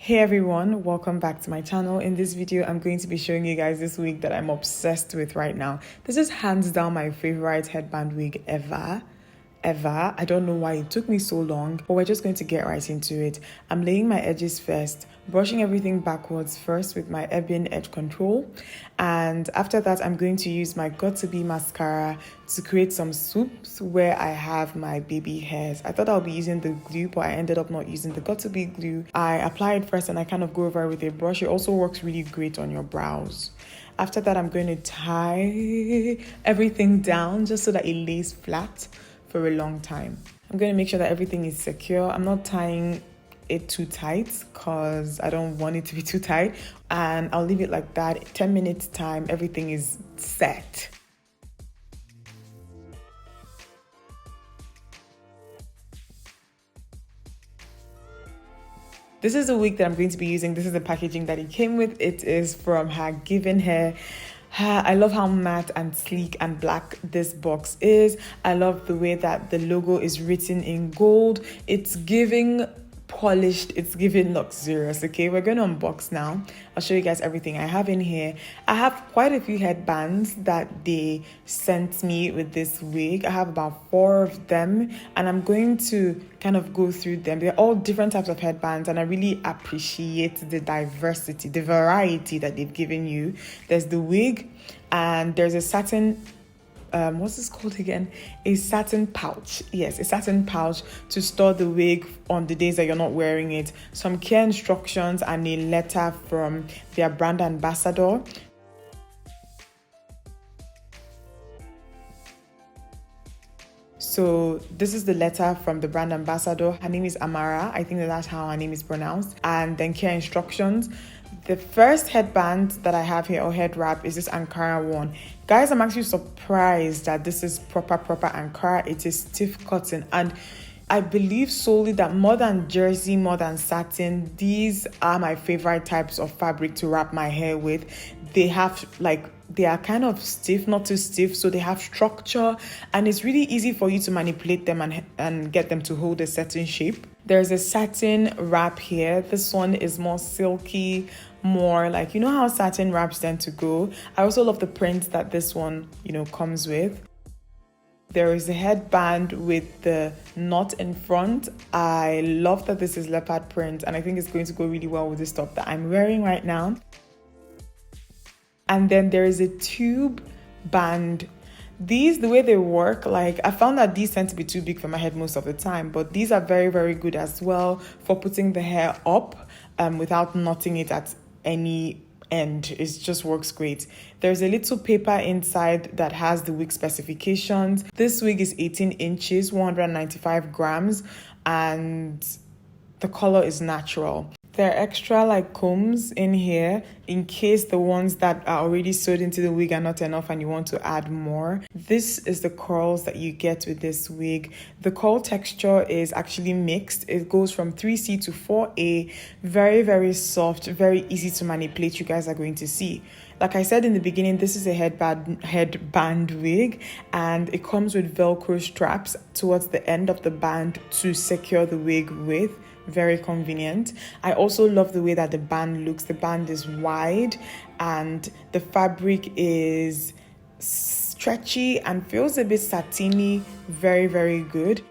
Hey everyone, welcome back to my channel. In this video, I'm going to be showing you guys this wig that I'm obsessed with right now. This is hands down my favorite headband wig ever. I don't know why it took me so long, but we're just going to get right into it. I'm laying my edges first, brushing everything backwards first with my Headband edge control, and after that I'm going to use my Got To Be mascara to create some swoops where I have my baby hairs. I thought I'll be using the glue, but I ended up not using the Got To Be glue. I apply it first and I kind of go over it with a brush. It also works really great on your brows. After that, I'm going to tie everything down just so that it lays flat for a long time. I'm going to make sure that everything is secure. I'm not tying it too tight because I don't want it to be too tight, and I'll leave it like that. 10 minutes time, everything is set. This is the wig that I'm going to be using. This is the packaging that it came with. It is from Hergivenhair. I love how matte and sleek and black this box is. I love the way that the logo is written in gold. It's giving polished, it's giving luxurious. Okay, we're going to unbox now. I'll show you guys everything I have in here. I have quite a few headbands that they sent me with this wig. I have about 4 of them, and I'm going to kind of go through them. They're all different types of headbands, and I really appreciate the diversity, the variety that they've given you. There's the wig, and there's a satin what's this called again? A satin pouch. Yes, a satin pouch to store the wig on the days that you're not wearing it. Some care instructions and a letter from their brand ambassador. So this is the letter from the brand ambassador. Her name is Amara. I think that's how her name is pronounced. And then care instructions. The first headband that I have here, or head wrap, is this Ankara one. Guys, I'm actually surprised that this is proper Ankara. It is stiff cotton, and I believe solely that more than jersey, more than satin, these are my favorite types of fabric to wrap my hair with. They are kind of stiff, not too stiff, so they have structure, and it's really easy for you to manipulate them and get them to hold a certain shape. There's a satin wrap here. This one is more silky, more like, you know how satin wraps tend to go. I also love the print that this one, comes with. There is a headband with the knot in front. I love that this is leopard print, and I think it's going to go really well with this top that I'm wearing right now. And then there is a tube band. These, the way they work, like I found that these tend to be too big for my head most of the time, but these are very, very good as well for putting the hair up without knotting it at any end. It just works great. There's a little paper inside that has the wig specifications. This wig is 18 inches, 195 grams, and the color is natural. There are extra combs in here in case the ones that are already sewed into the wig are not enough and you want to add more. This is the curls that you get with this wig. The curl texture is actually mixed. It goes from 3C to 4A. Very, very soft, very easy to manipulate. You guys are going to see. Like I said in the beginning, this is a headband wig, and it comes with Velcro straps towards the end of the band to secure the wig with. Very convenient. I also love the way that the band looks. The band is wide and the fabric is stretchy and feels a bit satiny. Very, very good.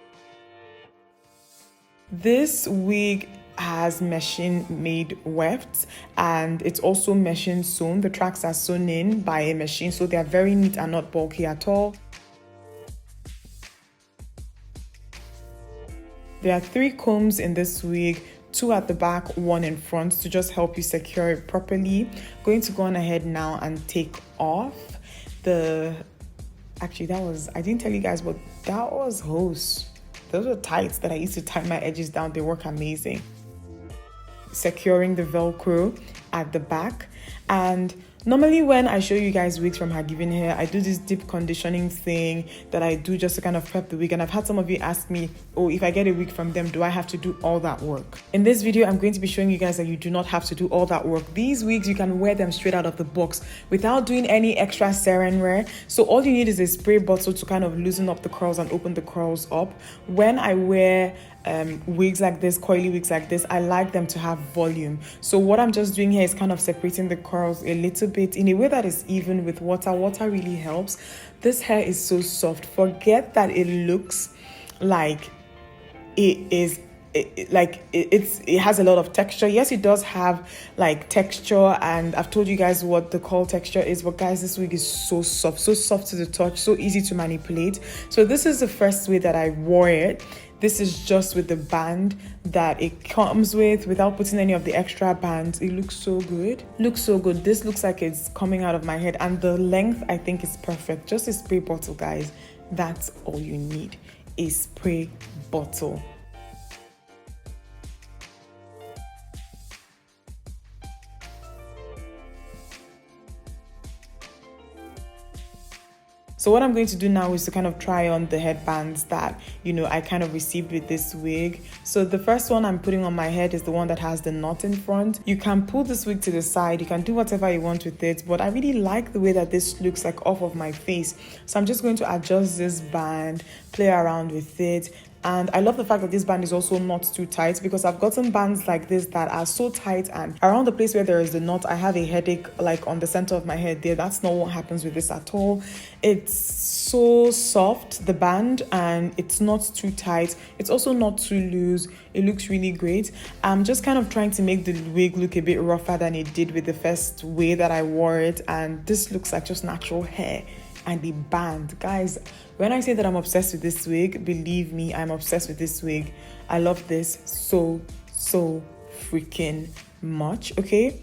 This wig has machine made wefts, and it's also machine sewn. The tracks are sewn in by a machine, so they are very neat and not bulky at all. There are 3 combs in this wig, 2 at the back, 1 in front, to just help you secure it properly. Going to go on ahead now and take off actually I didn't tell you guys, but that was hose. Those were tights that I used to tie my edges down. They work amazing. Securing the Velcro at the back, and Normally when I show you guys wigs from Hergivenhair, I do this deep conditioning thing that I do just to kind of prep the wig, and I've had some of you ask me, oh, if I get a wig from them, do I have to do all that work? In this video, I'm going to be showing you guys that you do not have to do all that work. These wigs, you can wear them straight out of the box without doing any extra saran wear. So all you need is a spray bottle to kind of loosen up the curls and open the curls up. When I wear wigs like this, coily wigs like this, I like them to have volume. So what I'm just doing here is kind of separating the curls a little bit in a way that is even with water. Water really helps. This hair is so soft. Forget that it looks like it is it has a lot of texture. Yes, it does have like texture, and I've told you guys what the curl texture is, but guys, this wig is so soft to the touch, so easy to manipulate. So this is the first way that I wore it. This is just with the band that it comes with without putting any of the extra bands. It looks so good. This looks like it's coming out of my head, and the length I think is perfect. Just a spray bottle, guys. That's all you need. A spray bottle. So what I'm going to do now is to kind of try on the headbands that, I kind of received with this wig. So the first one I'm putting on my head is the one that has the knot in front. You can pull this wig to the side. You can do whatever you want with it. But I really like the way that this looks like off of my face. So I'm just going to adjust this band, play around with it. And I love the fact that this band is also not too tight, because I've gotten bands like this that are so tight, and around the place where there is the knot, I have a headache, like on the center of my head there. That's not what happens with this at all. It's so soft, the band, and it's not too tight. It's also not too loose. It looks really great. I'm just kind of trying to make the wig look a bit rougher than it did with the first way that I wore it, and this looks like just natural hair. And the band, guys, when I say that I'm obsessed with this wig, believe me, I'm obsessed with this wig. I love this so freaking much, okay?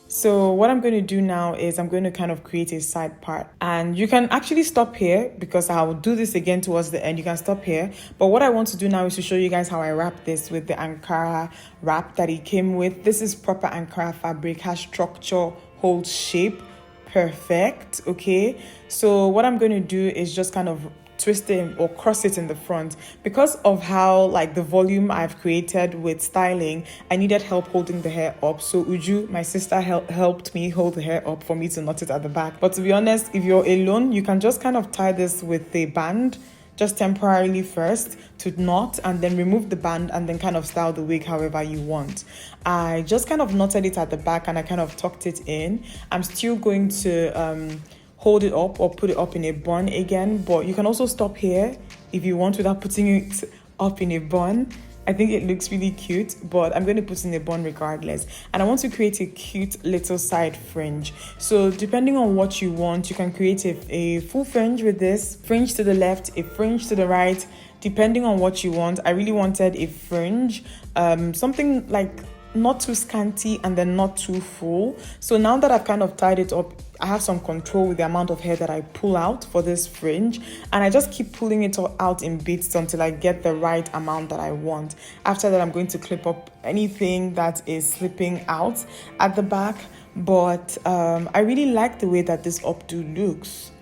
So what I'm going to do now is I'm going to kind of create a side part, and you can actually stop here because I'll do this again towards the end. You can stop here, but what I want to do now is to show you guys how I wrap this with the Ankara wrap that it came with. This is proper Ankara fabric, has structure, holds shape, perfect, okay? So what I'm going to do is just kind of twist it or cross it in the front. Because of how like the volume I've created with styling, I needed help holding the hair up. So Uju, my sister, helped me hold the hair up for me to knot it at the back. But to be honest, if you're alone, you can just kind of tie this with a band, just temporarily first to knot, and then remove the band and then kind of style the wig however you want. I just kind of knotted it at the back and I kind of tucked it in. I'm still going to hold it up or put it up in a bun again, but you can also stop here if you want without putting it up in a bun. I think it looks really cute, but I'm going to put it in a bun regardless. And I want to create a cute little side fringe. So depending on what you want, you can create a full fringe with this, fringe to the left, a fringe to the right, depending on what you want. I really wanted a fringe, something like not too scanty and then not too full. So now that I've kind of tied it up, I have some control with the amount of hair that I pull out for this fringe, and I just keep pulling it out in bits until I get the right amount that I want. After that, I'm going to clip up anything that is slipping out at the back, but I really like the way that this updo looks.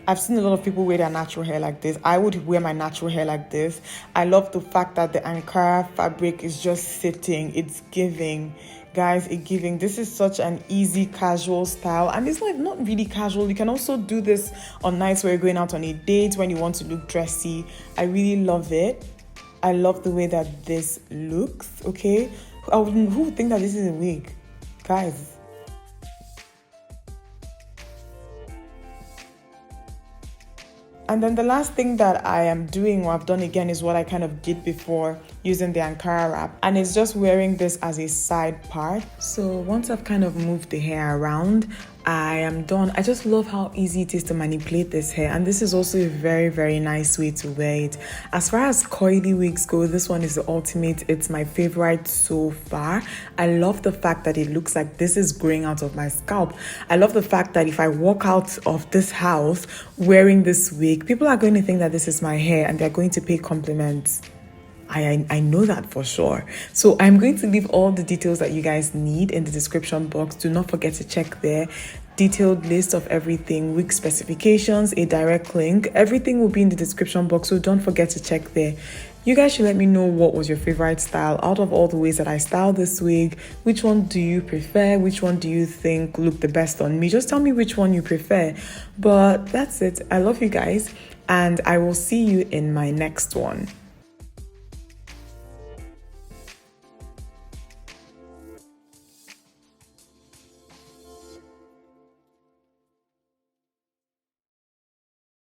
I've seen a lot of people wear their natural hair like this. I would wear my natural hair like this. I love the fact that the Ankara fabric is just sitting. It's giving. Guys, it's giving. This is such an easy casual style, and it's not really casual. You can also do this on nights where you're going out on a date, when you want to look dressy. I really love it. I love the way that this looks, okay? Who would think that this is a wig? Guys, and then the last thing that I am doing, or I've done again, is what I kind of did before using the Ankara wrap. And it's just wearing this as a side part. So once I've kind of moved the hair around, I am done. I just love how easy it is to manipulate this hair, and this is also a very nice way to wear it. As far as coily wigs go, this one is the ultimate. It's my favorite so far. I love the fact that it looks like this is growing out of my scalp. I love the fact that if I walk out of this house wearing this wig, people are going to think that this is my hair and they're going to pay compliments. I know that for sure. So I'm going to leave all the details that you guys need in the description box. Do not forget to check there. Detailed list of everything, wig specifications, a direct link. Everything will be in the description box, so don't forget to check there. You guys should let me know what was your favorite style out of all the ways that I styled this wig. Which one do you prefer? Which one do you think looked the best on me? Just tell me which one you prefer. But that's it. I love you guys, and I will see you in my next one.